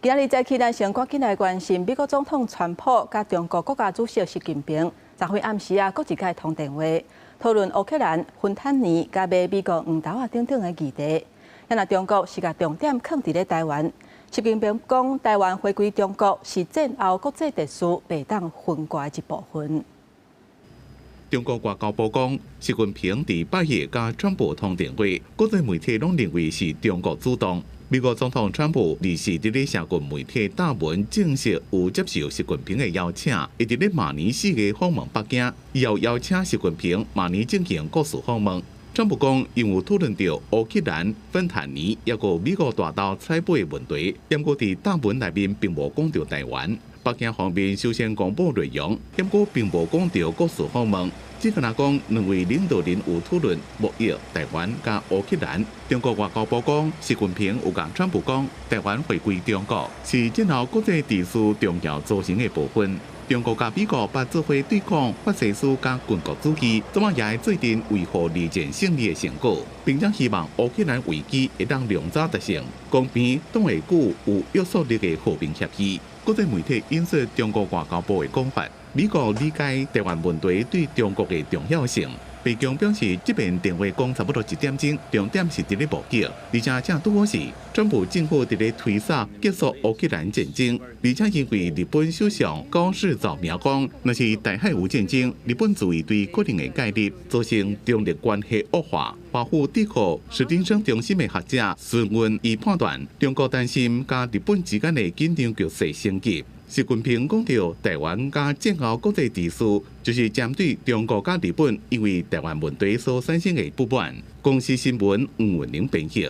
今日早起，咱先赶紧来关心美国总统川普甲中国国家主席习近平，昨昏暗时各一届通电话，讨论乌克兰、芬坦尼甲买美国黄豆等等的议题。咱中国是甲重点放伫咧台湾，习近平讲台湾回归中国是战后国际秩序袂当分割一部分。中国外交部讲，习近平伫8月甲川普通电话，国际媒体拢认为是中国主动。美国总统川普二是伫咧社群媒体大文正式有接受习近平的邀请，会伫咧明年4月访问北京，以后邀请习近平明年进行国事访问。川普讲，因有讨论到乌克兰、芬坦尼，抑个美国大豆采买的问题，不过伫大文内面并无讲到台湾。北京方面首先公布内容，不过并无讲到国事访问。只敢讲，两位领导人有讨论贸易、台湾甲乌克兰。中国外交部讲，习近平有甲川普讲，台湾回归中国是战后国际秩序重要组成的部分。中国甲美国把做伙对抗法西斯甲军国主义，怎么也会做阵维护二战胜利的成果，并且希望乌克兰危机会当量早达成，公平党会久有约束力的和平协议。国际媒体引述中国外交部的讲法，美国理解台湾问题对中国的重要性。北京表示，这边电话讲差不多1点钟，重点是伫咧目击，而且正拄好是川普政府伫咧推搡结束乌克兰战争，而且因为日本首相高市早苗讲，若是台海有战争，日本自卫队决定会介入，造成中日关系恶化。华府智库史丁生中心的学者孙运伊判断，中国担心甲日本之间的紧张局势升级。习近平讲到台湾甲战后国际秩序，就是针对中国甲日本因为台湾问题所产生的不满。公司新闻黄文玲编译。